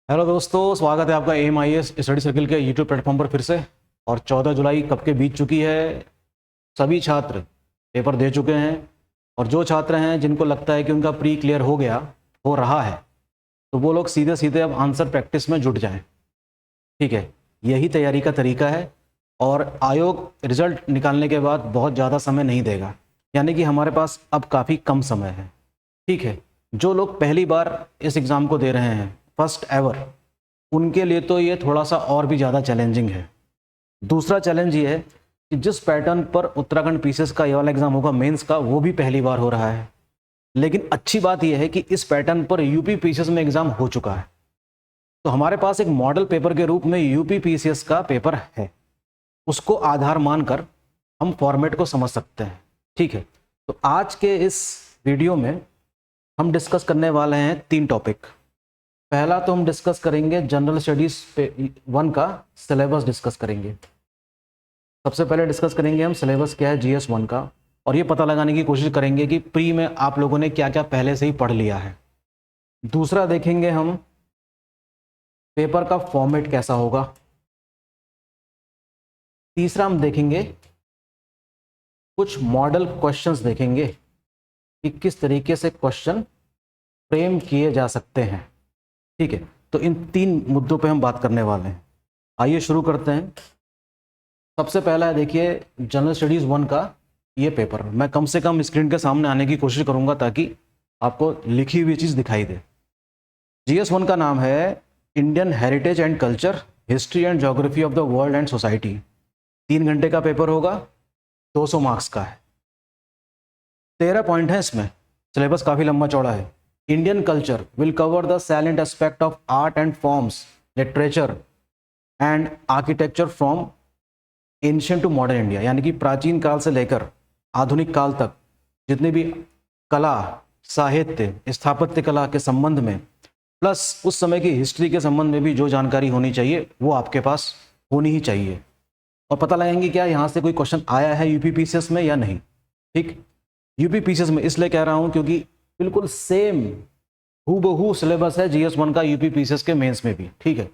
Hello दोस्तों, स्वागत है आपका AMIS स्टडी सर्किल के यूट्यूब प्लेटफॉर्म पर फिर से। और 14 जुलाई कब के बीत चुकी है। सभी छात्र पेपर दे चुके हैं और जो छात्र हैं जिनको लगता है कि उनका प्री क्लियर हो रहा है, तो वो लोग सीधे सीधे अब आंसर प्रैक्टिस में जुट जाएं। ठीक है, यही तैयारी का तरीका है और आयोग रिजल्ट निकालने के बाद बहुत ज़्यादा समय नहीं देगा, यानी कि हमारे पास अब काफ़ी कम समय है। ठीक है, जो लोग पहली बार इस एग्ज़ाम को दे रहे हैं, फर्स्ट एवर, उनके लिए तो ये थोड़ा सा और भी ज़्यादा चैलेंजिंग है। दूसरा चैलेंज ये है कि जिस पैटर्न पर उत्तराखंड पीसीएस का ये वाला एग्ज़ाम होगा मेंस का, वो भी पहली बार हो रहा है। लेकिन अच्छी बात यह है कि इस पैटर्न पर यूपी पीसीएस में एग्ज़ाम हो चुका है, तो हमारे पास एक मॉडल पेपर के रूप में यूपी पीसीएस का पेपर है। उसको आधार मानकर हम फॉर्मेट को समझ सकते हैं। ठीक है, तो आज के इस वीडियो में हम डिस्कस करने वाले हैं 3 टॉपिक। पहला तो हम डिस्कस करेंगे जनरल स्टडीज 1 का सिलेबस डिस्कस करेंगे। सबसे पहले डिस्कस करेंगे हम सिलेबस क्या है GS 1 का, और ये पता लगाने की कोशिश करेंगे कि प्री में आप लोगों ने क्या क्या पहले से ही पढ़ लिया है। दूसरा देखेंगे हम पेपर का फॉर्मेट कैसा होगा। तीसरा हम देखेंगे कुछ मॉडल क्वेश्चंस देखेंगे कि किस तरीके से क्वेश्चन फ्रेम किए जा सकते हैं। ठीक है, तो इन 3 मुद्दों पे हम बात करने वाले हैं। आइए शुरू करते हैं। सबसे पहला है, देखिए, जनरल स्टडीज़ 1 का ये पेपर। मैं कम से कम स्क्रीन के सामने आने की कोशिश करूंगा ताकि आपको लिखी हुई चीज़ दिखाई दे। GS 1 का नाम है Indian heritage and culture, history and geography of the world and society. 3 घंटे का पेपर होगा, 200 मार्क्स का है। 13 पॉइंट है इसमें, सिलेबस काफ़ी लंबा चौड़ा है। Indian culture will cover the salient aspect of art and forms, literature and architecture from ancient to modern India, यानी कि प्राचीन काल से लेकर आधुनिक काल तक जितने भी कला, साहित्य, स्थापत्य कला के संबंध में, प्लस उस समय की हिस्ट्री के संबंध में भी जो जानकारी होनी चाहिए वो आपके पास होनी ही चाहिए। और पता लगाएंगे क्या यहाँ से कोई क्वेश्चन आया है यूपी पीसीएस में या नहीं। ठीक, यूपी पीसीएस में इसलिए कह रहा हूँ क्योंकि बिल्कुल सेम हूबहू सिलेबस है GS 1 का यूपी पीसीएस के मेंस में भी। ठीक है,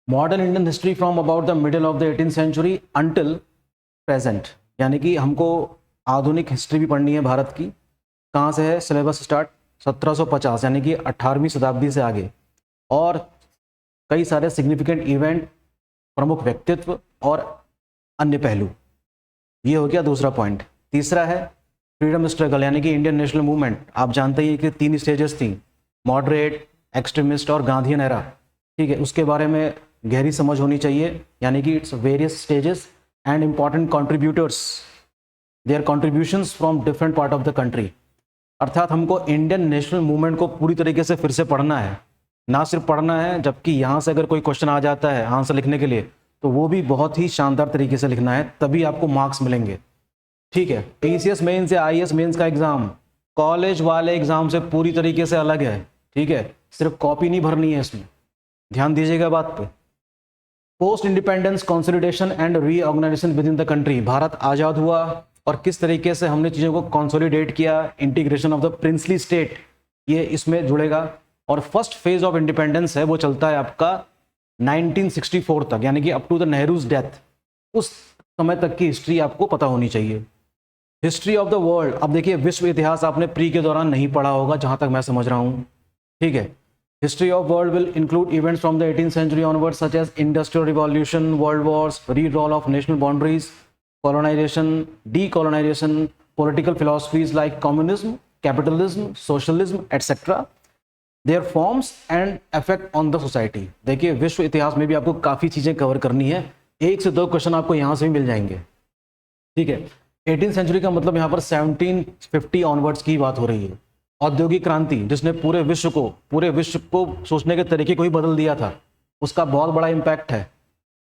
modern Indian history from about the middle of the 18th century until present, यानी कि हमको आधुनिक हिस्ट्री भी पढ़नी है भारत की। कहाँ से है सिलेबस स्टार्ट? 1750, यानी कि 18वीं शताब्दी से आगे, और कई सारे सिग्निफिकेंट इवेंट, प्रमुख व्यक्तित्व और अन्य पहलू। ये हो गया दूसरा पॉइंट। तीसरा है फ्रीडम स्ट्रगल, यानी कि इंडियन नेशनल मूवमेंट। आप जानते ही कि 3 स्टेजेस थी, मॉडरेट, एक्सट्रीमिस्ट और गांधीयन एरा। ठीक है, उसके बारे में गहरी समझ होनी चाहिए, यानी कि its various stages and important contributors, their contributions from different part of the country. अर्थात हमको इंडियन नेशनल मूवमेंट को पूरी तरीके से फिर से पढ़ना है, ना सिर्फ पढ़ना है, जबकि यहाँ से अगर कोई क्वेश्चन आ जाता है आंसर लिखने के लिए, तो वो भी बहुत ही शानदार तरीके से लिखना है, तभी आपको मार्क्स मिलेंगे। ठीक है, पीसीएस मेंस या आईएएस मेंस का एग्जाम कॉलेज वाले एग्जाम से पूरी तरीके से अलग है। ठीक है, सिर्फ कॉपी नहीं भरनी है इसमें, ध्यान दीजिएगा बात पे। Post independence consolidation and reorganisation within the country, Bharat आज़ाद हुआ और किस तरीके से हमने चीज़ों को कंसोलिडेट किया, integration of the princely state, ये इसमें जुड़ेगा। और फर्स्ट फेज ऑफ इंडिपेंडेंस है वो चलता है आपका 1964 तक, यानी कि up to the Nehru's death. उस समय तक की हिस्ट्री आपको पता होनी चाहिए। हिस्ट्री ऑफ द वर्ल्ड, अब देखिए, विश्व इतिहास आपने प्री के दौरान नहीं पढ़ा होगा जहां तक मैं समझ रहा हूं। ठीक है, history of world will include events from the 18th century onward such as industrial revolution, world wars, redrawal of national boundaries, colonisation, decolonisation, political philosophies like communism, capitalism, socialism etcetera, their forms and effect on the society. देखिए, विश्व इतिहास में भी आपको काफ़ी चीज़ें cover करनी है, 1 से 2 क्वेश्चन आपको यहाँ से भी मिल जाएंगे। ठीक है, 18th सेंचुरी का मतलब यहाँ पर 1750 ऑनवर्ड्स की बात हो रही है। औद्योगिक क्रांति, जिसने पूरे विश्व को सोचने के तरीके को ही बदल दिया था, उसका बहुत बड़ा इम्पैक्ट है।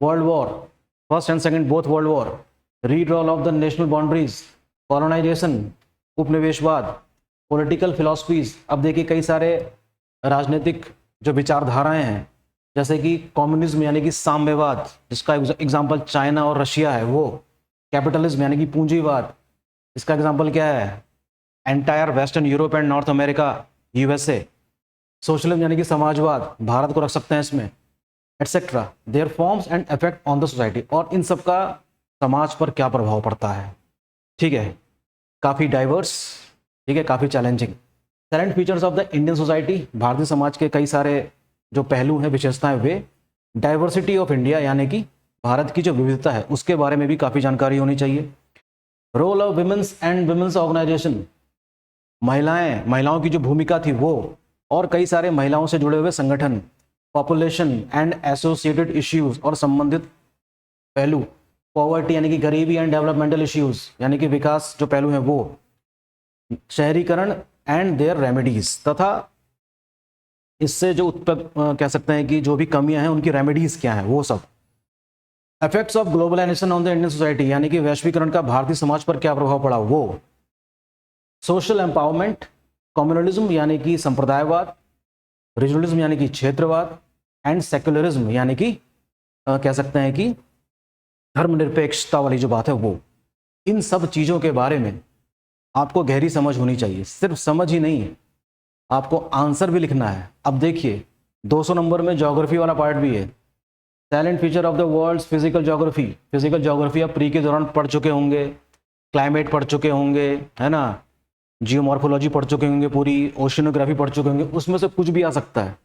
World war, first and second both world war, redrawal of the national boundaries, colonisation, उपनिवेशवाद, पॉलिटिकल फिलॉसफीज। अब देखिए, कई सारे राजनीतिक जो विचारधाराएं हैं, जैसे कि कम्युनिज्म यानी कि साम्यवाद, जिसका एग्जाम्पल चाइना और रशिया है वो, कैपिटलिज्म यानी कि पूंजीवाद, इसका एग्जाम्पल क्या है, entire western Europe and North America, USA, socialism यानी कि समाजवाद, भारत को रख सकते हैं इसमें, etcetera, their forms and effect on the society, और इन सब का समाज पर क्या प्रभाव पड़ता है। ठीक है, काफ़ी डाइवर्स, ठीक है, काफ़ी challenging. Current features of the Indian society, Bharatiya Samaj के कई सारे जो पहलू हैं, विशेषताएं, वे डाइवर्सिटी ऑफ इंडिया यानी कि भारत की जो विविधता है उसके बारे में भी काफ़ी जानकारी होनी चाहिए। Role of women's and women's organisation, महिलाओं की जो भूमिका थी वो, और कई सारे महिलाओं से जुड़े हुए संगठन, पॉपुलेशन एंड एसोसिएटेड इश्यूज और संबंधित पहलू, पॉवर्टी यानी कि गरीबी एंड डेवलपमेंटल इश्यूज यानी कि विकास जो पहलू हैं वो, शहरीकरण एंड देयर रेमेडीज, तथा इससे जो कह सकते हैं कि जो भी कमियां हैं उनकी रेमेडीज क्या हैं वो सब। Effects of globalisation on the Indian society यानी कि वैश्वीकरण का भारतीय समाज पर क्या प्रभाव पड़ा वो। सोशल एम्पावरमेंट, कम्युनलिज्म यानी कि संप्रदायवाद, रीजनलिज्म यानी कि क्षेत्रवाद, एंड सेक्युलरिज्म यानी कि कह सकते हैं कि धर्मनिरपेक्षता वाली जो बात है वो। इन सब चीज़ों के बारे में आपको गहरी समझ होनी चाहिए, सिर्फ समझ ही नहीं है, आपको आंसर भी लिखना है। अब देखिए 200 नंबर में ज्योग्राफी वाला पार्ट भी है, silent feature of the world's physical geography. Physical geography आप प्री के दौरान पढ़ चुके होंगे, क्लाइमेट पढ़ चुके होंगे, है ना, जियोमॉर्फोलॉजी पढ़ चुके होंगे, पूरी ओशिनोग्राफी पढ़ चुके होंगे, उसमें से कुछ भी आ सकता है।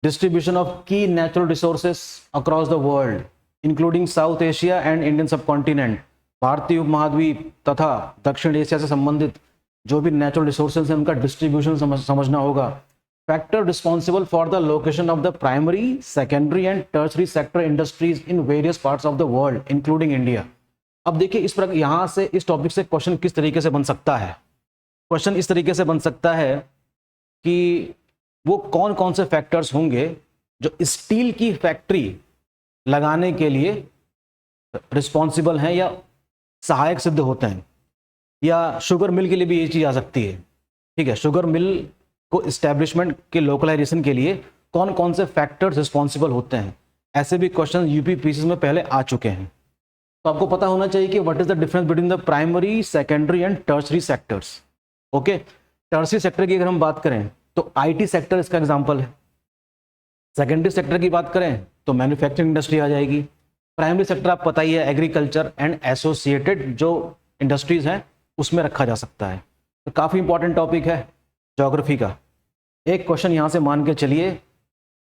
डिस्ट्रीब्यूशन ऑफ की natural resources across the world including south Asia and Indian subcontinent, भारतीय उपमहाद्वीप तथा दक्षिण एशिया से संबंधित जो भी नेचुरल रिसोर्सेज हैं उनका डिस्ट्रीब्यूशन समझना होगा। Factor responsible for the location of the primary, secondary and tertiary sector industries in various parts of the world including India. अब देखिए इस प्रकार यहाँ से इस टॉपिक से क्वेश्चन किस तरीके से बन सकता है। क्वेश्चन इस तरीके से बन सकता है कि वो कौन कौन से फैक्टर्स होंगे जो स्टील की फैक्ट्री लगाने के लिए रिस्पॉन्सिबल हैं या सहायक सिद्ध होते हैं, या शुगर मिल के लिए भी ये चीज़ आ सकती है। ठीक है, शुगर मिल को इस्टेब्लिशमेंट के लोकलाइजेशन के लिए कौन कौन से फैक्टर्स रिस्पॉन्सिबल होते हैं, ऐसे भी क्वेश्चन यूपी पीसीएस में पहले आ चुके हैं। तो आपको पता होना चाहिए कि what is the difference between the primary, secondary and tertiary sectors. Okay, tertiary sector की अगर हम बात करें तो आईटी सेक्टर इसका एग्जांपल है। सेकेंडरी सेक्टर की बात करें तो मैन्युफैक्चरिंग इंडस्ट्री आ जाएगी। प्राइमरी सेक्टर आप पता ही है, एग्रीकल्चर एंड एसोसिएटेड जो इंडस्ट्रीज हैं उसमें रखा जा सकता है। तो काफ़ी इंपॉर्टेंट टॉपिक है ज्योग्राफी का। एक क्वेश्चन यहाँ से मान के चलिए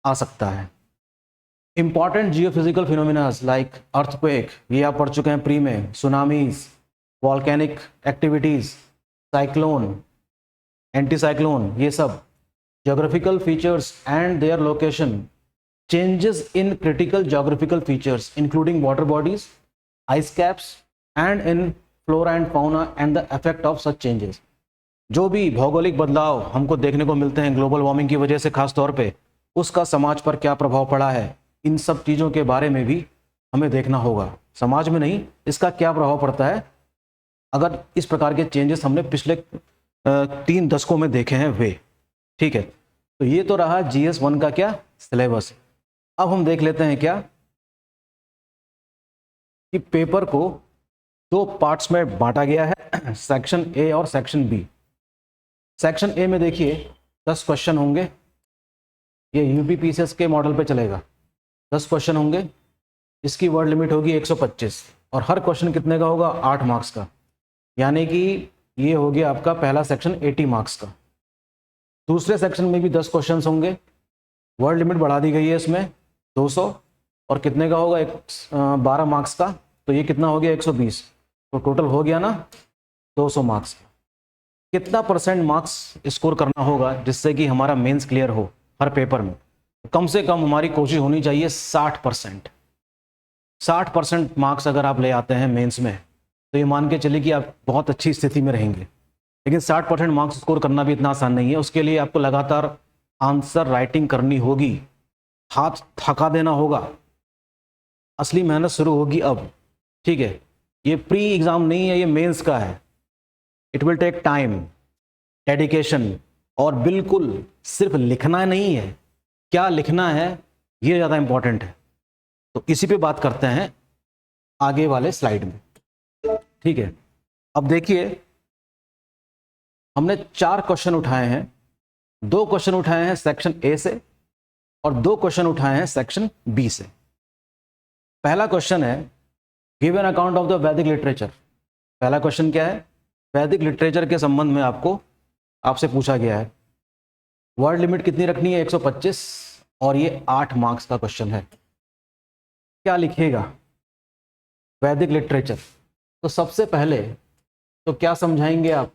आ सकता है। Important geophysical phenomenas like earthquake, ये आप पढ़ चुके हैं प्री में, tsunamis, volcanic activities, cyclone, anti cyclone, ये सब geographical features and their location, changes in critical geographical features including water bodies, ice caps and in flora and fauna and the effect of such changes. जो भी भौगोलिक बदलाव हमको देखने को मिलते हैं ग्लोबल वार्मिंग की वजह से खास तौर पे, उसका समाज पर क्या प्रभाव पड़ा है, इन सब चीज़ों के बारे में भी हमें देखना होगा। समाज में नहीं, इसका क्या प्रभाव पड़ता है अगर इस प्रकार के चेंजेस हमने पिछले 3 दशकों में देखे हैं वे। ठीक है, तो ये तो रहा GS1 का क्या सिलेबस। अब हम देख लेते हैं क्या कि पेपर को 2 पार्ट्स में बांटा गया है, सेक्शन ए और सेक्शन बी। सेक्शन ए में देखिए 10 क्वेश्चन होंगे, ये यूपी पीसीएस के मॉडल पे चलेगा। 10 क्वेश्चन होंगे, इसकी वर्ड लिमिट होगी 125 और हर क्वेश्चन कितने का होगा, 8 मार्क्स का, यानी कि ये हो गया आपका पहला सेक्शन 80 मार्क्स का। दूसरे सेक्शन में भी 10 क्वेश्चन होंगे, वर्ड लिमिट बढ़ा दी गई है इसमें 200 और कितने का होगा 12 मार्क्स का, तो ये कितना हो गया 120, तो टोटल हो गया ना 200 मार्क्स का। कितना % मार्क्स स्कोर करना होगा जिससे कि हमारा मेंस क्लियर हो हर पेपर में, कम से कम हमारी कोशिश होनी चाहिए 60%। 60% मार्क्स अगर आप ले आते हैं मेंस में तो ये मान के चलिए कि आप बहुत अच्छी स्थिति में रहेंगे। लेकिन 60% मार्क्स स्कोर करना भी इतना आसान नहीं है, उसके लिए आपको लगातार आंसर राइटिंग करनी होगी, हाथ थका देना होगा, असली मेहनत शुरू होगी अब। ठीक है, ये प्री एग्ज़ाम नहीं है, ये मेंस का है। It will take time, dedication, और बिल्कुल सिर्फ लिखना नहीं है, क्या लिखना है ये ज़्यादा इंपॉर्टेंट है। तो इसी पे बात करते हैं आगे वाले स्लाइड में। ठीक है, अब देखिए हमने 4 क्वेश्चन उठाए हैं 2 क्वेश्चन उठाए हैं सेक्शन ए से और 2 क्वेश्चन उठाए हैं सेक्शन बी से। पहला क्वेश्चन है give an account of the वैदिक लिटरेचर। पहला क्वेश्चन क्या है? वैदिक लिटरेचर के संबंध में आपसे पूछा गया है। वर्ड लिमिट कितनी रखनी है? 125 और ये 8 मार्क्स का क्वेश्चन है। क्या लिखिएगा? वैदिक लिटरेचर। तो सबसे पहले तो क्या समझाएंगे आप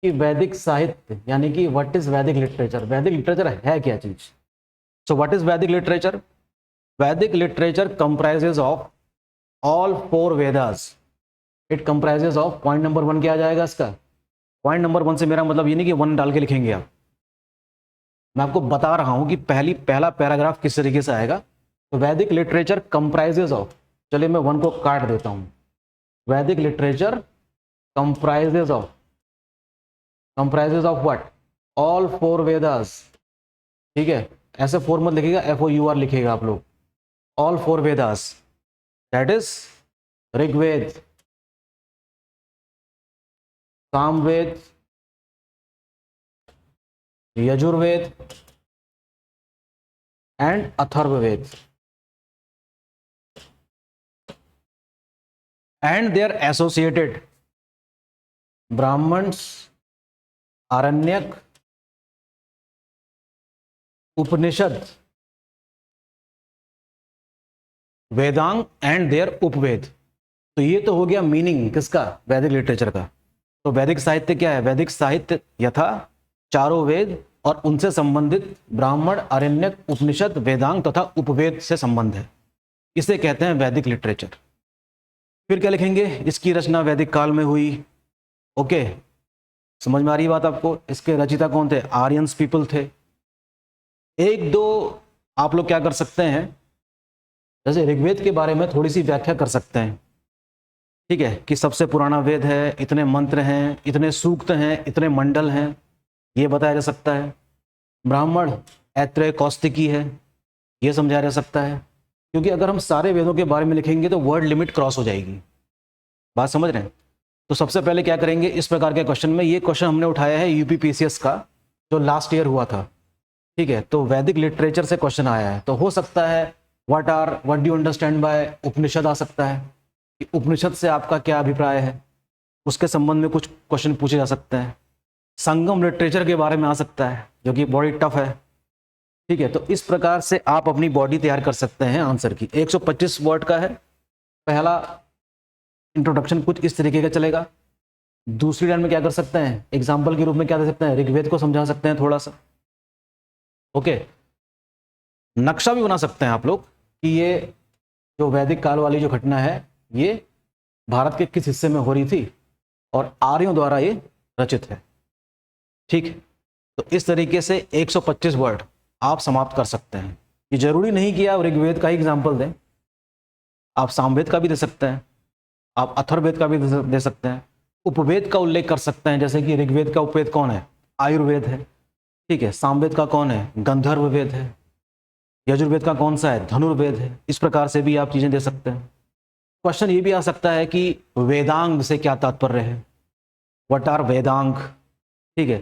कि वैदिक साहित्य यानी कि व्हाट इज वैदिक लिटरेचर। वैदिक लिटरेचर है क्या चीज? सो व्हाट इज वैदिक लिटरेचर? वैदिक literature comprises of all 4 Vedas. It comprises of, point number 1 क्या आ जाएगा इसका? पॉइंट नंबर 1 से मेरा मतलब ये नहीं कि 1 डाल के लिखेंगे आप, मैं आपको बता रहा हूं कि पहला पैराग्राफ किस तरीके से आएगा। तो वैदिक लिटरेचर कंप्राइजेज ऑफ, चलिए मैं 1 को काट देता हूं। वैदिक literature comprises of what? All 4 Vedas. ठीक है, ऐसे 4 मत लिखिएगा, FOUR लिखिएगा आप लोग। All 4 Vedas, that is Rigveda, Samaveda, Yajurveda and Atharvaveda and their associated Brahmanas, Aranyaka, Upanishad, Vedanga and there उपवेद। तो ये तो हो गया मीनिंग किसका? वैदिक लिटरेचर का। तो वैदिक साहित्य क्या है? वैदिक साहित्य यथा चारों वेद और उनसे संबंधित ब्राह्मण, आरण्यक, उपनिषद, वेदांग तथा उपवेद से संबंध है, इसे कहते हैं वैदिक लिटरेचर। फिर क्या लिखेंगे? इसकी रचना वैदिक काल में हुई। ओके, समझ में आ रही बात आपको? इसके रचयिता कौन थे? आर्यंस पीपल थे। 1-2 आप लोग क्या कर सकते हैं, जैसे ऋग्वेद के बारे में थोड़ी सी व्याख्या कर सकते हैं। ठीक है, कि सबसे पुराना वेद है, इतने मंत्र हैं, इतने सूक्त हैं, इतने मंडल हैं, ये बताया जा सकता है। ब्राह्मण ऐत्रेय कौस्तिकी है, ये समझाया जा सकता है। क्योंकि अगर हम सारे वेदों के बारे में लिखेंगे तो वर्ड लिमिट क्रॉस हो जाएगी। बात समझ रहे हैं? तो सबसे पहले क्या करेंगे इस प्रकार के क्वेश्चन में, ये क्वेश्चन हमने उठाया है UPPCS का जो लास्ट ईयर हुआ था। ठीक है, तो वैदिक लिटरेचर से क्वेश्चन आया है। तो हो सकता है what do you understand by Upanishad आ सकता है, कि उपनिषद से आपका क्या अभिप्राय है, उसके संबंध में कुछ क्वेश्चन पूछे जा सकते हैं। संगम लिटरेचर के बारे में आ सकता है जो कि बड़ी टफ है। ठीक है, तो इस प्रकार से आप अपनी बॉडी तैयार कर सकते हैं आंसर की। 125 वर्ड का है। पहला इंट्रोडक्शन कुछ इस तरीके का चलेगा। दूसरी लाइन में क्या कर सकते हैं, एग्जाम्पल के रूप में क्या दे सकते हैं, ऋग्वेद को समझा सकते हैं थोड़ा सा। ओके, नक्शा भी बना सकते हैं आप लोग कि ये जो वैदिक काल वाली जो घटना है ये भारत के किस हिस्से में हो रही थी और आर्यों द्वारा ये रचित है। ठीक है, तो इस तरीके से 125 वर्ड आप समाप्त कर सकते हैं। ये जरूरी नहीं कि आप ऋग्वेद का ही एग्जाम्पल दें, आप सामवेद का भी दे सकते हैं, आप अथर्ववेद का भी दे सकते हैं, उपवेद का उल्लेख कर सकते हैं। जैसे कि ऋग्वेद का उपवेद कौन है? आयुर्वेद है। ठीक है, सामवेद का कौन है? गंधर्व वेद है। यजुर्वेद का कौन सा है? धनुर्वेद है। इस प्रकार से भी आप चीजें दे सकते हैं। क्वेश्चन ये भी आ सकता है कि वेदांग से क्या तात्पर्य है, व्हाट आर वेदांग। ठीक है,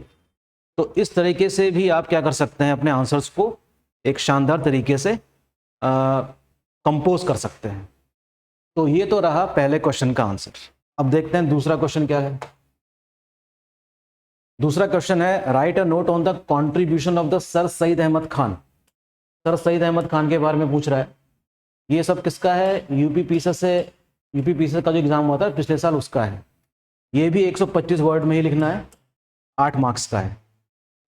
तो इस तरीके से भी आप क्या कर सकते हैं, अपने आंसर्स को एक शानदार तरीके से कंपोज कर सकते हैं। तो ये तो रहा पहले क्वेश्चन का आंसर। अब देखते हैं दूसरा क्वेश्चन क्या है। दूसरा क्वेश्चन है write a note on the contribution of the sir Syed Ahmad Khan. Sir Syed Ahmad Khan के बारे में पूछ रहा है। ये सब किसका है? यूपीपीसीएस का जो एग्जाम हुआ था पिछले साल उसका है। ये भी 125 वर्ड में ही लिखना है, 8 मार्क्स का है।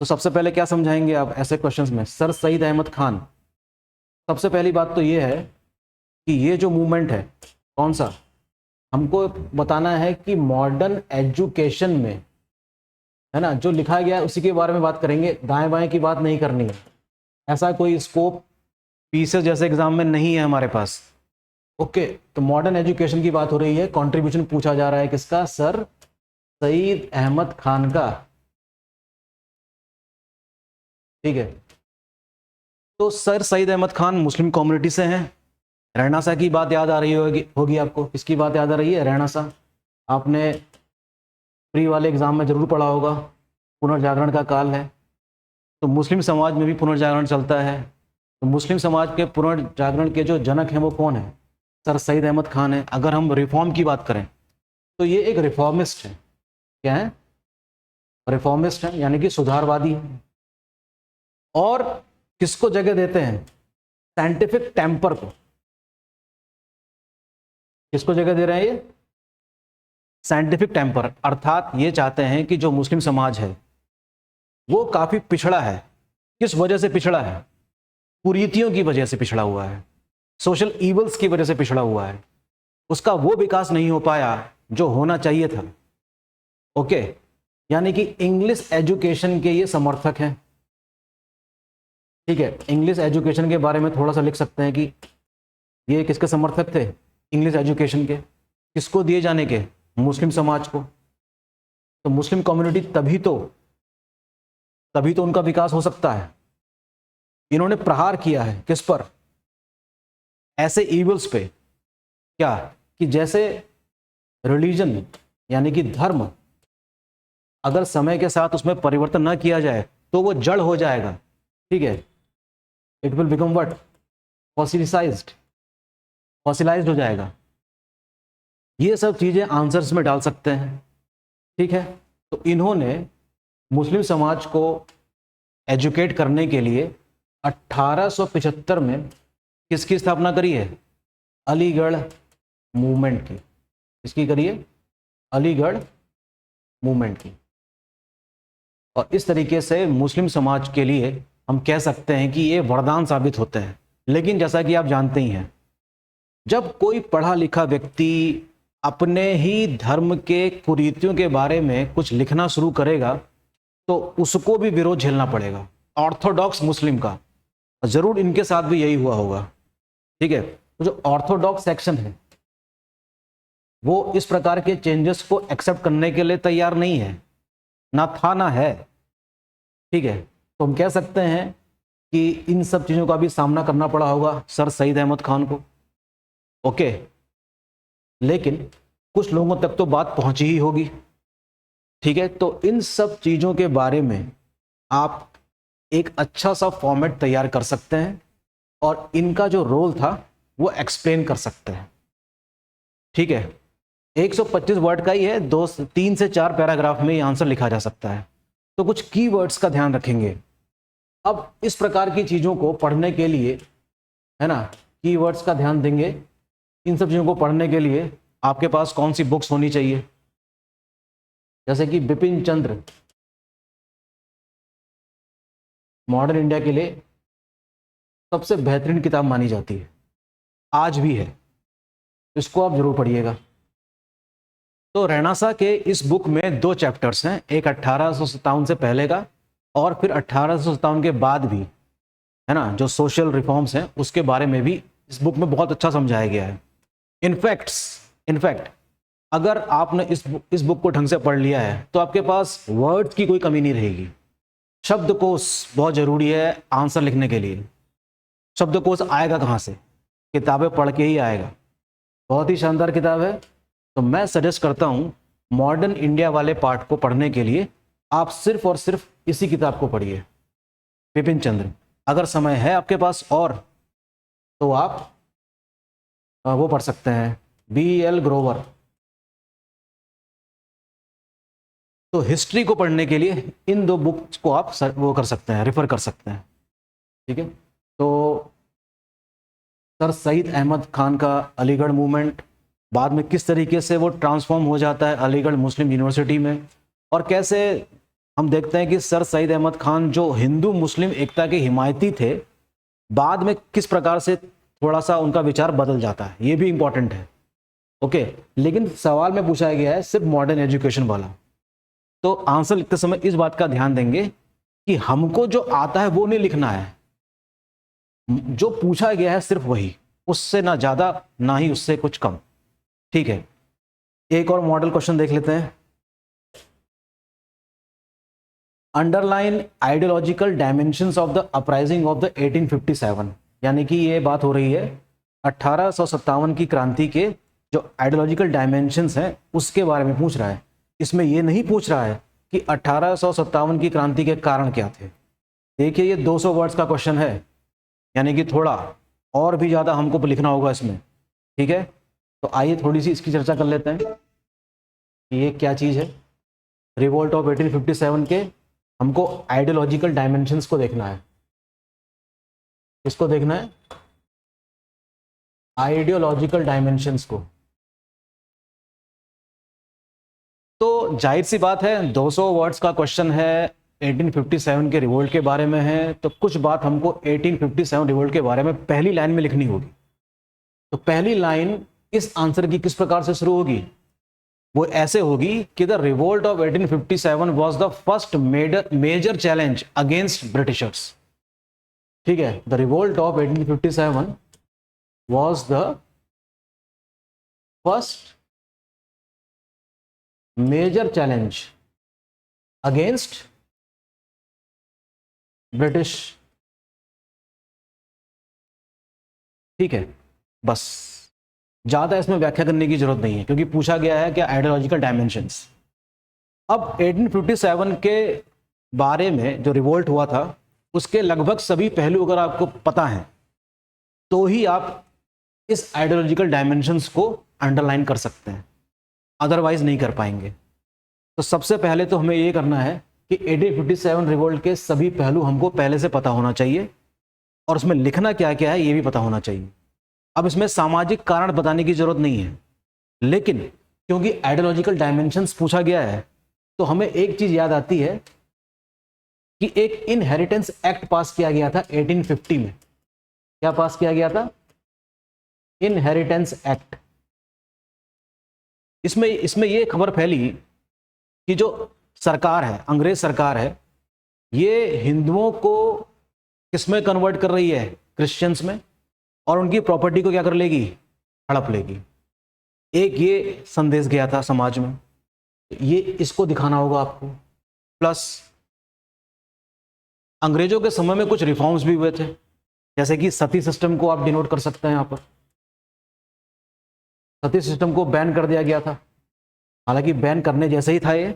तो सबसे पहले क्या समझाएंगे आप ऐसे क्वेश्चंस में? सर सईद अहमद खान। सबसे पहली बात तो ये है कि ये जो मूवमेंट है कौन सा, हमको बताना है कि मॉडर्न एजुकेशन में है ना जो लिखा गया है उसी के बारे में बात करेंगे, दाएं बाएं की बात नहीं करनी है। ऐसा कोई स्कोप पीसेस जैसे एग्जाम में नहीं है हमारे पास। ओके, तो मॉडर्न एजुकेशन की बात हो रही है, कंट्रीब्यूशन पूछा जा रहा है किसका? सर सईद अहमद खान का। ठीक है, तो sir Syed Ahmad Khan Muslim community से हैं। रैना सा की बात याद आ रही होगी आपको। किसकी बात याद आ रही है? रैना सा। आपने प्री वाले एग्जाम में जरूर पढ़ा होगा, पुनर्जागरण का काल है। तो मुस्लिम समाज में भी पुनर्जागरण चलता है। तो मुस्लिम समाज के पुनर्जागरण के जो जनक हैं वो कौन है? सर सईद अहमद खान है। अगर हम रिफॉर्म की बात करें तो ये एक रिफॉर्मिस्ट है। क्या है? रिफॉर्मिस्ट है, यानी कि सुधारवादी है। और किसको जगह देते हैं? साइंटिफिक टेम्पर को। किसको जगह दे रहे हैं ये? साइंटिफिक टेम्पर, अर्थात ये चाहते हैं कि जो मुस्लिम समाज है वो काफी पिछड़ा है। किस वजह से पिछड़ा है? कुरीतियों की वजह से पिछड़ा हुआ है, सोशल ईवल्स की वजह से पिछड़ा हुआ है। उसका वो विकास नहीं हो पाया जो होना चाहिए था। ओके, यानी कि इंग्लिश एजुकेशन के ये समर्थक हैं। ठीक है, इंग्लिश एजुकेशन के बारे में थोड़ा सा लिख सकते हैं कि ये किसके समर्थक थे? इंग्लिश एजुकेशन के। किसको दिए जाने के? मुस्लिम समाज को। तो मुस्लिम कम्युनिटी तभी तो उनका विकास हो सकता है। इन्होंने प्रहार किया है किस पर? ऐसे ईवल्स पे। क्या? कि जैसे रिलीजन यानी कि धर्म, अगर समय के साथ उसमें परिवर्तन ना किया जाए तो वो जड़ हो जाएगा। ठीक है, it will become what? Fossilised हो जाएगा। ये सब चीजें आंसर्स में डाल सकते हैं। ठीक है, तो इन्होंने मुस्लिम समाज को एजुकेट करने के लिए 1875 में किसकी स्थापना करी है? अलीगढ़ मूवमेंट की। किसकी करी है? अलीगढ़ मूवमेंट की। और इस तरीके से मुस्लिम समाज के लिए हम कह सकते हैं कि ये वरदान साबित होते हैं। लेकिन जैसा कि आप जानते ही हैं, जब कोई पढ़ा लिखा व्यक्ति अपने ही धर्म के कुरीतियों के बारे में कुछ लिखना शुरू करेगा तो उसको भी विरोध झेलना पड़ेगा, ऑर्थोडॉक्स मुस्लिम का। जरूर इनके साथ भी यही हुआ होगा। ठीक है, तो जो ऑर्थोडॉक्स सेक्शन है वो इस प्रकार के चेंजेस को एक्सेप्ट करने के लिए तैयार नहीं है, ना था ना है। ठीक है, तो हम कह सकते हैं कि इन सब चीज़ों का भी सामना करना पड़ा होगा सर सईद अहमद खान को। ओके, लेकिन कुछ लोगों तक तो बात पहुंची ही होगी। ठीक है, तो इन सब चीज़ों के बारे में आप एक अच्छा सा फॉर्मेट तैयार कर सकते हैं और इनका जो रोल था वो एक्सप्लेन कर सकते हैं। ठीक है, 125 वर्ड का ही है, 3 से 4 पैराग्राफ में ये आंसर लिखा जा सकता है। तो कुछ कीवर्ड्स का ध्यान रखेंगे। अब इस प्रकार की चीज़ों को पढ़ने के लिए, है ना, कीवर्ड्स का ध्यान देंगे। इन सब चीज़ों को पढ़ने के लिए आपके पास कौन सी बुक्स होनी चाहिए? जैसे कि बिपिन चंद्र मॉडर्न इंडिया के लिए सबसे बेहतरीन किताब मानी जाती है, आज भी है। इसको आप जरूर पढ़िएगा। तो रैनासा के इस बुक में 2 चैप्टर्स हैं, एक 1857 से पहले का और फिर 1857 के बाद भी, है ना, जो सोशल रिफॉर्म्स हैं उसके बारे में भी इस बुक में बहुत अच्छा समझाया गया है। इनफैक्ट अगर आपने इस बुक को ढंग से पढ़ लिया है तो आपके पास वर्ड्स की कोई कमी नहीं रहेगी। शब्दकोश बहुत ज़रूरी है आंसर लिखने के लिए। शब्दकोश आएगा कहाँ से? किताबें पढ़ के ही आएगा। बहुत ही शानदार किताब है। तो मैं सजेस्ट करता हूँ मॉडर्न इंडिया वाले पार्ट को पढ़ने के लिए आप सिर्फ और सिर्फ इसी किताब को पढ़िए, बिपिन चंद्र। अगर समय है आपके पास और तो आप वो पढ़ सकते हैं, B.L. ग्रोवर। तो हिस्ट्री को पढ़ने के लिए इन 2 बुक्स को आप वो कर सकते हैं, रेफर कर सकते हैं। ठीक है, तो सर सईद अहमद खान का अलीगढ़ मूवमेंट, बाद में किस तरीके से वो ट्रांसफॉर्म हो जाता है अलीगढ़ मुस्लिम यूनिवर्सिटी में, और कैसे हम देखते हैं कि सर सईद अहमद खान जो हिंदू मुस्लिम एकता के हिमायती थे, बाद में किस प्रकार से थोड़ा सा उनका विचार बदल जाता है, ये भी इंपॉर्टेंट है। ओके, लेकिन सवाल में पूछा गया है सिर्फ मॉडर्न एजुकेशन वाला। तो आंसर लिखते समय इस बात का ध्यान देंगे कि हमको जो आता है वो नहीं लिखना है, जो पूछा गया है सिर्फ वही, उससे ना ज़्यादा ना ही उससे कुछ कम। ठीक है, एक और मॉडल क्वेश्चन देख लेते हैं। Underline ideological dimensions of the uprising of the 1857, यानी कि ये बात हो रही है 1857 की क्रांति के जो आइडियोलॉजिकल डायमेंशंस हैं उसके बारे में पूछ रहा है। इसमें ये नहीं पूछ रहा है कि 1857 की क्रांति के कारण क्या थे, देखिए ये 200 वर्ड्स का क्वेश्चन है, यानी कि थोड़ा और भी ज़्यादा हमको लिखना होगा इसमें। ठीक है, तो आइए थोड़ी सी इसकी चर्चा कर लेते हैं कि ये क्या चीज़ है। रिवोल्ट ऑफ 1857 के हमको आइडियोलॉजिकल डायमेंशंस को देखना है। किसको देखना है? आइडियोलॉजिकल डायमेंशंस को। तो जाहिर सी बात है 200 वर्ड्स का क्वेश्चन है, 1857 के रिवोल्ट के बारे में है, तो कुछ बात हमको 1857 रिवोल्ट के बारे में पहली लाइन में लिखनी होगी। तो पहली लाइन इस आंसर की किस प्रकार से शुरू होगी? वो ऐसे होगी कि the revolt of 1857 was the first major challenge against Britishers. ठीक है, the revolt of 1857 was the first major challenge against British. ठीक है, बस ज्यादा इसमें व्याख्या करने की जरूरत नहीं है, क्योंकि पूछा गया है कि आइडियोलॉजिकल डायमेंशंस। अब 1857 के बारे में जो रिवोल्ट हुआ था उसके लगभग सभी पहलू अगर आपको पता है तो ही आप इस आइडियोलॉजिकल डायमेंशंस को अंडरलाइन कर सकते हैं, अदरवाइज नहीं कर पाएंगे। तो सबसे पहले तो हमें ये करना है कि 1857 रिवोल्ट के सभी पहलू हमको पहले से पता होना चाहिए और उसमें लिखना क्या क्या है ये भी पता होना चाहिए। अब इसमें सामाजिक कारण बताने की जरूरत नहीं है, लेकिन क्योंकि आइडियोलॉजिकल डायमेंशंस पूछा गया है तो हमें एक चीज याद आती है कि एक इनहेरिटेंस एक्ट पास किया गया था 1850 में। क्या पास किया गया था? Inheritance act. इसमें ये खबर फैली कि जो सरकार है, अंग्रेज सरकार है, ये हिंदुओं को किसमें कन्वर्ट कर रही है? क्रिश्चियंस में, और उनकी प्रॉपर्टी को क्या कर लेगी? हड़प लेगी। एक ये संदेश गया था समाज में, ये इसको दिखाना होगा आपको। प्लस अंग्रेजों के समय में कुछ रिफॉर्म्स भी हुए थे, जैसे कि सती सिस्टम को आप डिनोट कर सकते हैं। यहाँ पर सती सिस्टम को बैन कर दिया गया था, हालांकि बैन करने जैसे ही था ये,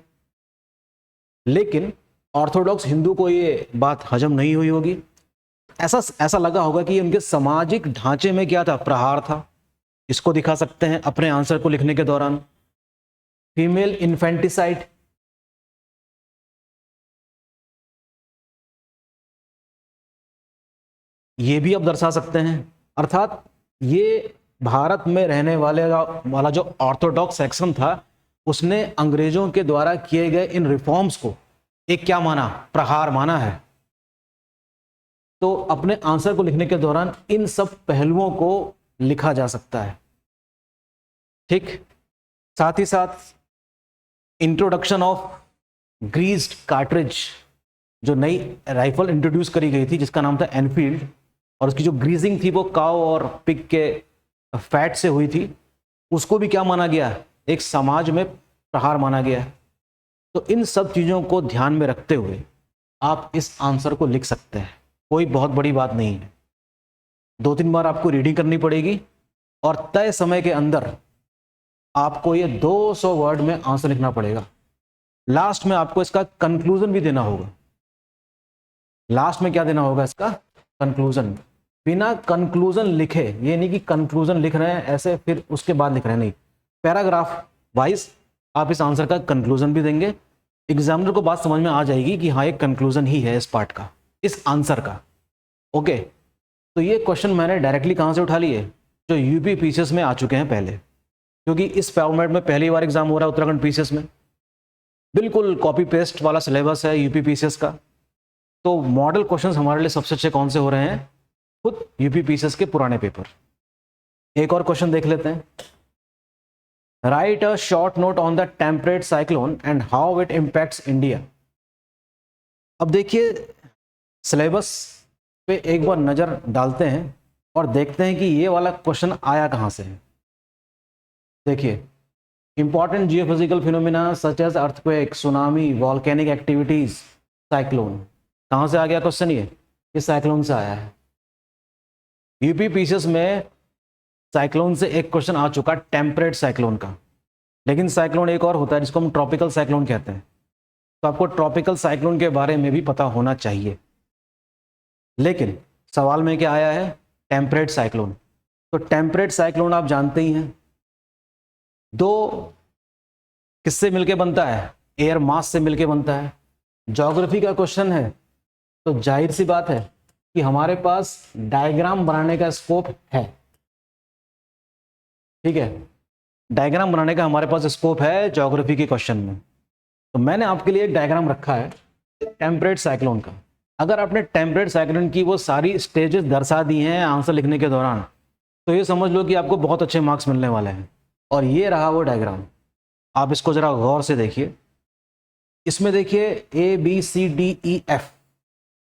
लेकिन ऑर्थोडॉक्स हिंदू को ये बात हजम नहीं हुई होगी। ऐसा लगा होगा कि उनके सामाजिक ढांचे में क्या था? प्रहार था। इसको दिखा सकते हैं अपने आंसर को लिखने के दौरान। फीमेल इन्फेंटिसाइड, ये भी आप दर्शा सकते हैं। अर्थात ये भारत में रहने वाला जो ऑर्थोडॉक्स सेक्शन था उसने अंग्रेजों के द्वारा किए गए इन रिफॉर्म्स को एक क्या माना? प्रहार माना है। तो अपने आंसर को लिखने के दौरान इन सब पहलुओं को लिखा जा सकता है। ठीक, साथ ही साथ इंट्रोडक्शन ऑफ ग्रीस्ड कार्ट्रिज, जो नई राइफल इंट्रोड्यूस करी गई थी जिसका नाम था एनफील्ड, और उसकी जो ग्रीजिंग थी वो काऊ और पिग के फैट से हुई थी, उसको भी क्या माना गया? एक समाज में प्रहार माना गया। तो इन सब चीज़ों को ध्यान में रखते हुए आप इस आंसर को लिख सकते हैं, कोई बहुत बड़ी बात नहीं है। 2-3 बार आपको रीडिंग करनी पड़ेगी और तय समय के अंदर आपको ये 200 वर्ड में आंसर लिखना पड़ेगा। लास्ट में आपको इसका कंक्लूजन भी देना होगा। लास्ट में क्या देना होगा? इसका कंक्लूजन। बिना कंक्लूजन लिखे, ये नहीं कि कंक्लूजन लिख रहे हैं ऐसे फिर उसके बाद लिख रहे हैं, नहीं, पैराग्राफ वाइज आप इस आंसर का कंक्लूजन भी देंगे। एग्जामिनर को बात समझ में आ जाएगी कि हाँ एक कंक्लूजन ही है इस पार्ट का, इस आंसर का। ओके, तो ये क्वेश्चन मैंने डायरेक्टली कहाँ से उठा लिए? जो यूपी पीसीएस में आ चुके हैं पहले, क्योंकि इस फॉर्मेट में पहली बार एग्जाम हो रहा है उत्तराखंड पीसीएस में। बिल्कुल कॉपी पेस्ट वाला सिलेबस है यूपी पीसीएस का। तो मॉडल क्वेश्चंस हमारे लिए सबसे अच्छे कौन से हो रहे हैं? खुद यूपी पीसीएस के पुराने पेपर। एक और क्वेश्चन देख लेते हैं। Right a short note on the temperate cyclone and how it impacts India. अब देखिए सिलेबस पे एक बार नजर डालते हैं और देखते हैं कि ये वाला क्वेश्चन आया कहाँ से है। देखिए, important geophysical phenomena such as earthquake, tsunami, volcanic activities, cyclone. कहाँ से आ गया क्वेश्चन? ये साइक्लोन से आया है। यूपी पीसीएस में साइक्लोन से एक क्वेश्चन आ चुका, टेम्परेट साइक्लोन का। लेकिन साइक्लोन एक और होता है जिसको हम ट्रॉपिकल साइक्लोन कहते हैं। तो आपको ट्रॉपिकल साइक्लोन के बारे में भी पता होना चाहिए। लेकिन सवाल में क्या आया है, टेम्परेट साइक्लोन। तो टेम्परेट साइक्लोन आप जानते ही हैं, दो किससे मिलके बनता है, एयर मास से मिलके बनता है। ज्योग्राफी का क्वेश्चन है तो जाहिर सी बात है कि हमारे पास डायग्राम बनाने का स्कोप है। ठीक है, डायग्राम बनाने का हमारे पास स्कोप है ज्योग्राफी के क्वेश्चन में। तो मैंने आपके लिए एक डायग्राम रखा है टेम्परेट साइक्लोन का। अगर आपने टेम्परेट साइक्लोन की वो सारी स्टेजेस दर्शा दी हैं आंसर लिखने के दौरान, तो ये समझ लो कि आपको बहुत अच्छे मार्क्स मिलने वाले हैं। और ये रहा वो डायग्राम, आप इसको जरा गौर से देखिए। इसमें देखिए ABCDEF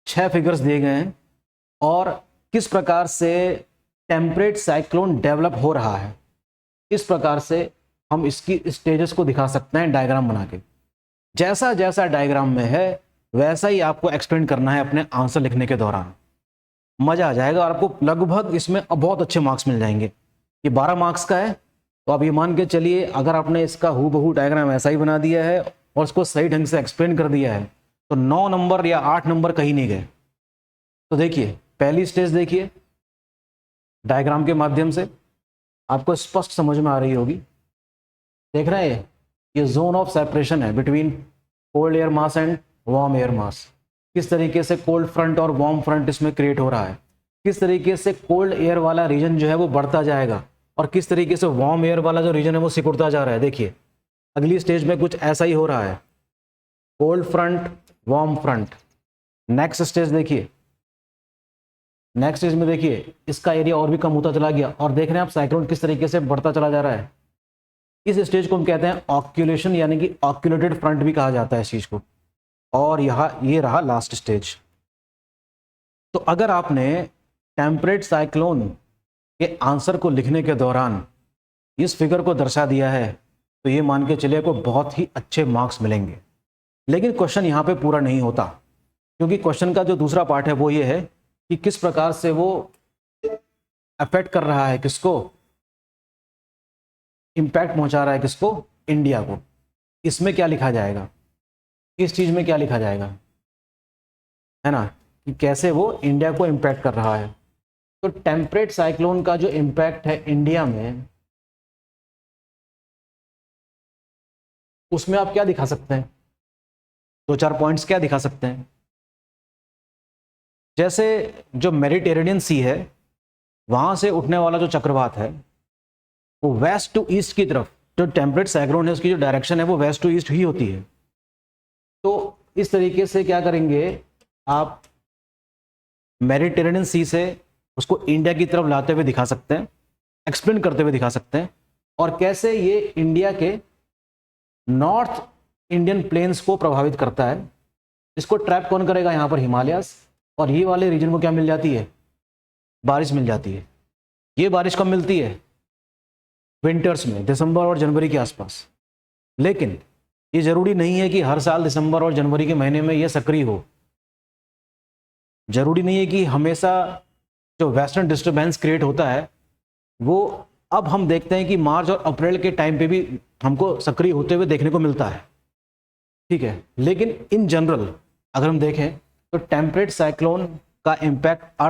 6 फिगर्स दिए गए हैं और किस प्रकार से टेम्परेट साइक्लोन डेवलप हो रहा है, इस प्रकार से हम इसकी स्टेजेस को दिखा सकते हैं डायग्राम बना के। जैसा जैसा डायग्राम में है वैसा ही आपको एक्सप्लेन करना है अपने आंसर लिखने के दौरान। मजा आ जाएगा और आपको लगभग इसमें बहुत अच्छे मार्क्स मिल जाएंगे। ये 12 मार्क्स का है, तो आप ये मान के चलिए अगर आपने इसका हूबहू डायग्राम ऐसा ही बना दिया है और उसको सही ढंग से एक्सप्लेन कर दिया है तो 9 नंबर या 8 नंबर कहीं नहीं गए। तो देखिए पहली स्टेज देखिए, डायग्राम के माध्यम से आपको स्पष्ट समझ में आ रही होगी। देख रहे हैं ये जोन ऑफ सेपरेशन है between cold air mass and warm air mass. किस तरीके से कोल्ड फ्रंट और वार्म फ्रंट इसमें क्रिएट हो रहा है, किस तरीके से कोल्ड एयर वाला रीजन जो है वो बढ़ता जाएगा और किस तरीके से वार्म एयर वाला जो रीजन है वो सिकुड़ता जा रहा है। देखिए अगली स्टेज में कुछ ऐसा ही हो रहा है, cold front warm front. Next stage देखिए, नेक्स्ट स्टेज में देखिए इसका एरिया और भी कम होता चला गया और देख रहे हैं आप साइक्लोन किस तरीके से बढ़ता चला जा रहा है। इस स्टेज को हम कहते हैं ऑक्यूलेशन, यानी कि ऑक्यूलेटेड फ्रंट भी कहा जाता है इस चीज को। और ये रहा लास्ट स्टेज। तो अगर आपने टेम्परेट साइक्लोन के आंसर को लिखने के दौरान इस फिगर को दर्शा दिया है तो ये मान के चलिए को बहुत ही अच्छे मार्क्स मिलेंगे। लेकिन क्वेश्चन यहाँ पे पूरा नहीं होता, क्योंकि क्वेश्चन का जो दूसरा पार्ट है वो ये है कि किस प्रकार से वो अफेक्ट कर रहा है, किसको इंपैक्ट पहुंचा रहा है, किसको, इंडिया को। इसमें क्या लिखा जाएगा, इस चीज में क्या लिखा जाएगा, है ना, कि कैसे वो इंडिया को इंपैक्ट कर रहा है। तो टेम्परेट साइक्लोन का जो इंपैक्ट है इंडिया में, उसमें आप क्या दिखा सकते हैं, 2-4 पॉइंट्स क्या दिखा सकते हैं। जैसे जो मेडिटेरेनियन सी है वहां से उठने वाला जो चक्रवात है वो वेस्ट टू ईस्ट की तरफ, जो टेम्परेट साइक्लोन है उसकी जो डायरेक्शन है वो वेस्ट टू ईस्ट ही होती है। तो इस तरीके से क्या करेंगे आप, मेडिटेरेनियन सी से उसको इंडिया की तरफ लाते हुए दिखा सकते हैं, एक्सप्लेन करते हुए दिखा सकते हैं। और कैसे ये इंडिया के नॉर्थ इंडियन प्लेन्स को प्रभावित करता है। इसको ट्रैप कौन करेगा, यहाँ पर हिमालयस, और ये वाले रीजन को क्या मिल जाती है, बारिश मिल जाती है। ये बारिश कब मिलती है, विंटर्स में, दिसंबर और जनवरी के आसपास। लेकिन ये जरूरी नहीं है कि हर साल दिसंबर और जनवरी के महीने में ये सक्रिय हो। जरूरी नहीं है कि हमेशा जो वेस्टर्न डिस्टर्बेंस क्रिएट होता है वो अब हम देखते हैं कि मार्च और अप्रैल के टाइम पे भी हमको सक्रिय होते हुए देखने को मिलता है। ठीक है, लेकिन इन जनरल अगर हम देखें तो टेम्परेट साइक्लोन का इम्पैक्ट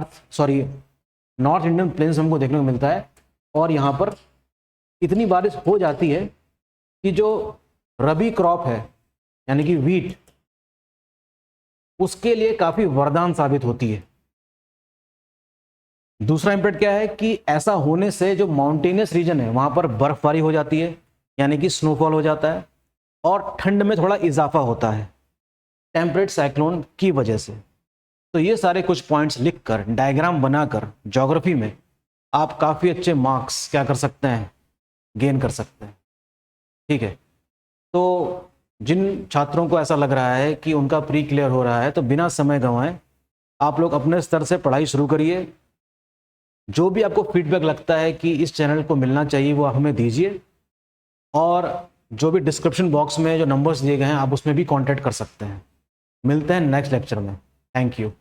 नॉर्थ इंडियन प्लेन्स हमको देखने को मिलता है। और यहाँ पर इतनी बारिश हो जाती है कि जो रबी क्रॉप है यानी कि वीट, उसके लिए काफी वरदान साबित होती है। दूसरा इम्पैक्ट क्या है कि ऐसा होने से जो माउंटेनियस रीजन है वहां पर बर्फबारी हो जाती है, यानी कि स्नोफॉल हो जाता है और ठंड में थोड़ा इजाफा होता है टेम्परेट साइक्लोन की वजह से। तो ये सारे कुछ पॉइंट्स लिखकर, डायग्राम बनाकर ज्योग्राफी में आप काफ़ी अच्छे मार्क्स क्या कर सकते हैं, गेन कर सकते हैं। ठीक है, तो जिन छात्रों को ऐसा लग रहा है कि उनका प्री क्लियर हो रहा है तो बिना समय गंवाए आप लोग अपने स्तर से पढ़ाई शुरू करिए। जो भी आपको फीडबैक लगता है कि इस चैनल को मिलना चाहिए वो आप हमें दीजिए, और जो भी डिस्क्रिप्शन बॉक्स में जो नंबर्स दिए गए हैं आप उसमें भी कांटेक्ट कर सकते हैं। मिलते हैं नेक्स्ट लेक्चर में। Thank you.